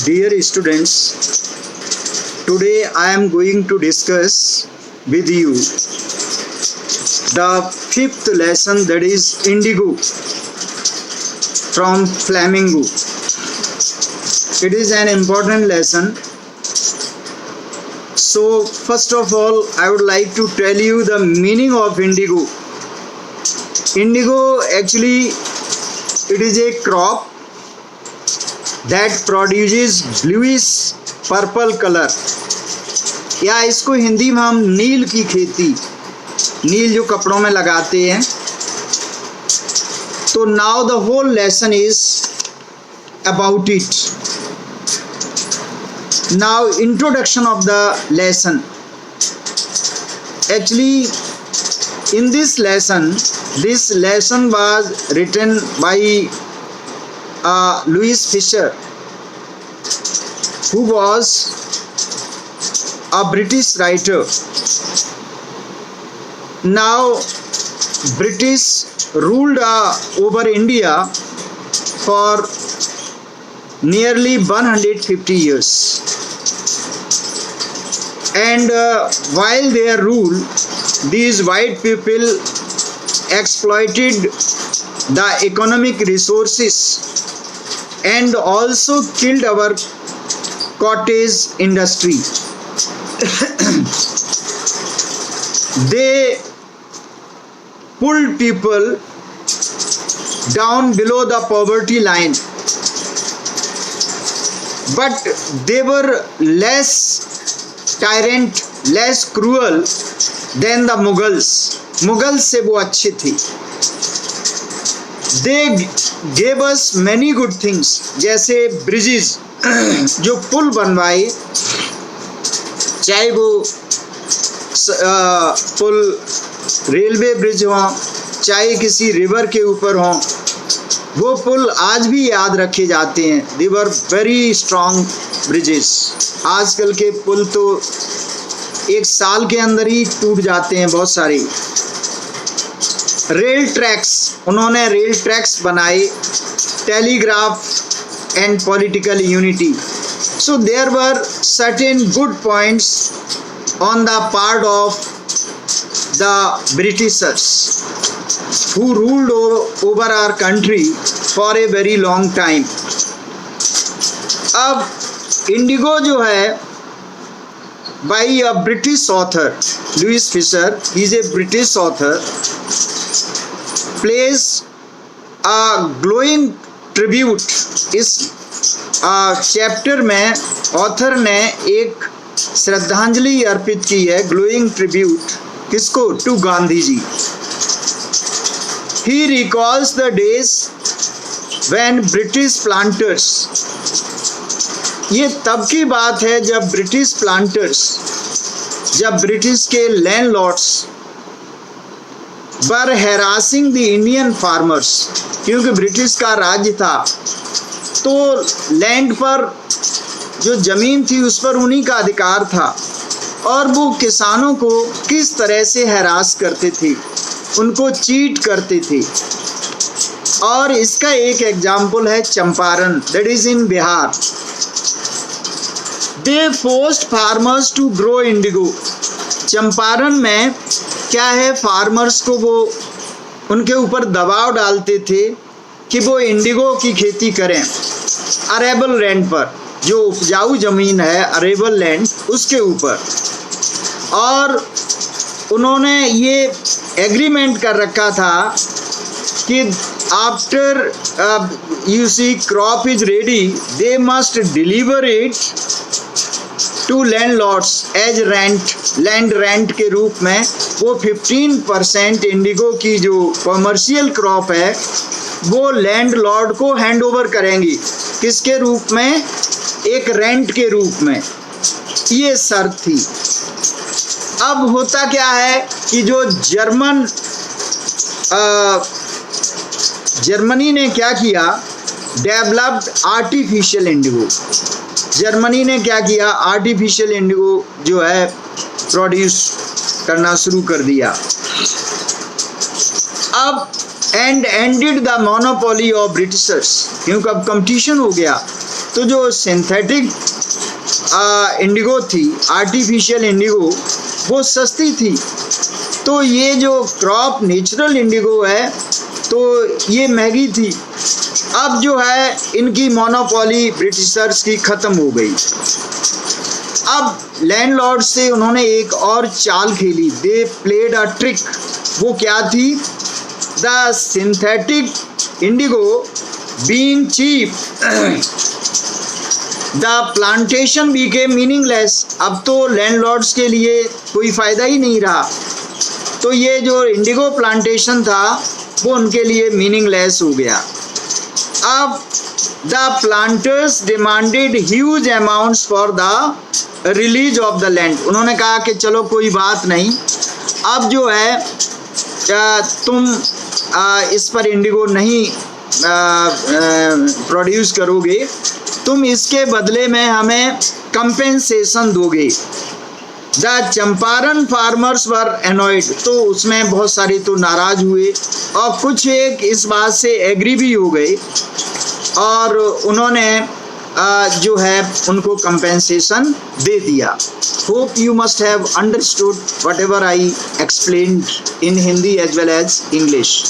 Dear students, today I am going to discuss with you the fifth lesson, that is indigo from flamingo. It is an important lesson. So first of all, I would like to tell you the meaning of indigo. Indigo actually it is a crop that produces bluish purple color, या इसको हिंदी में हम नील की खेती, नील जो कपड़ों में लगाते हैं. तो now the whole lesson is about it. Now introduction of the lesson. Actually in this lesson was written by Louis Fisher, who was a British writer. Now British ruled over India for nearly 150 years, and while their rule, these white people exploited the economic resources and also killed our cottage industry. They pulled people down below the poverty line, but they were less tyrant, less cruel than the Mughals. Mughals से वो अच्छी थी. They gave us many good things, जैसे bridges, जो पुल बनवाए, चाहे वो पुल railway bridge हो, चाहे किसी रिवर के ऊपर हो, वो पुल आज भी याद रखे जाते हैं. दे वर वेरी स्ट्रॉन्ग ब्रिजेस. आजकल के पुल तो एक साल के अंदर ही टूट जाते हैं बहुत सारे. रेल ट्रैक्स, उन्होंने रेल ट्रैक्स बनाए. Telegraph and political unity. So there were certain good points on the part of the Britishers who ruled over our country for a very long time. अब इंडिगो जो है by a British author, Louis Fisher, he is a British author, plays a glowing tribute. इस chapter में author ने एक श्रद्धांजलि अर्पित की है, ग्लोइंग ट्रिब्यूट. किसको? To Gandhi ji. He recalls the days when British planters, ये तब की बात है जब ब्रिटिश प्लांटर्स, जब ब्रिटिश के landlords were harassing the Indian farmers. क्योंकि ब्रिटिश का राज्य था तो लैंड पर जो ज़मीन थी उस पर उन्हीं का अधिकार था, और वो किसानों को किस तरह से हैरास करते थे, उनको चीट करते थे. और इसका एक एग्जाम्पल है Champaran, that is in Bihar. They forced farmers to grow indigo. Champaran में क्या है, फार्मर्स को वो उनके ऊपर दबाव डालते थे कि वो इंडिगो की खेती करें अरेबल लैंड पर, जो उपजाऊ जमीन है अरेबल लैंड, उसके ऊपर. और उन्होंने ये एग्रीमेंट कर रखा था कि after you see crop is ready, they must deliver it to landlords as rent, land rent के रूप में. वो 15% इंडिगो की जो कमर्शियल क्रॉप है वो लैंडलॉर्ड को हैंड ओवर करेंगी. किसके रूप में? एक रेंट के रूप में. ये शर्त थी. अब होता क्या है कि जो जर्मनी ने क्या किया, डेवलप्ड आर्टिफिशियल इंडिगो. जर्मनी ने क्या किया, आर्टिफिशियल इंडिगो जो है प्रोड्यूस करना शुरू कर दिया. अब and ended the monopoly of Britishers, क्योंकि अब कंपटीशन हो गया। तो जो सिंथेटिक इंडिगो थी, आर्टिफिशियल इंडिगो, वो सस्ती थी। तो ये जो क्रॉप नेचुरल इंडिगो है तो ये महंगी थी। अब जो है इनकी मोनोपोली ब्रिटिशर्स की ख़त्म हो गई। अब लैंडलॉर्ड से उन्होंने एक और चाल खेली, दे प्लेड अ ट्रिक। वो क्या थी? The synthetic indigo being cheap the plantation became meaningless. अब तो लैंडलॉर्ड्स के लिए कोई फ़ायदा ही नहीं रहा। तो ये जो इंडिगो प्लांटेशन था वो उनके लिए मीनिंगलेस हो गया। अब the planters demanded huge amounts for the release of the land. उन्होंने कहा कि चलो कोई बात नहीं, अब जो है तुम इस पर इंडिगो नहीं प्रोड्यूस करोगे, तुम इसके बदले में हमें कंपेंसेशन दोगे। The Champaran farmers were annoyed. तो उसमें बहुत सारे तो नाराज हुए और कुछ एक इस बात से एग्री भी हो गए और उन्होंने जो है उनको कंपेंसेशन दे दिया। Hope you must have understood whatever I explained in Hindi as well as English.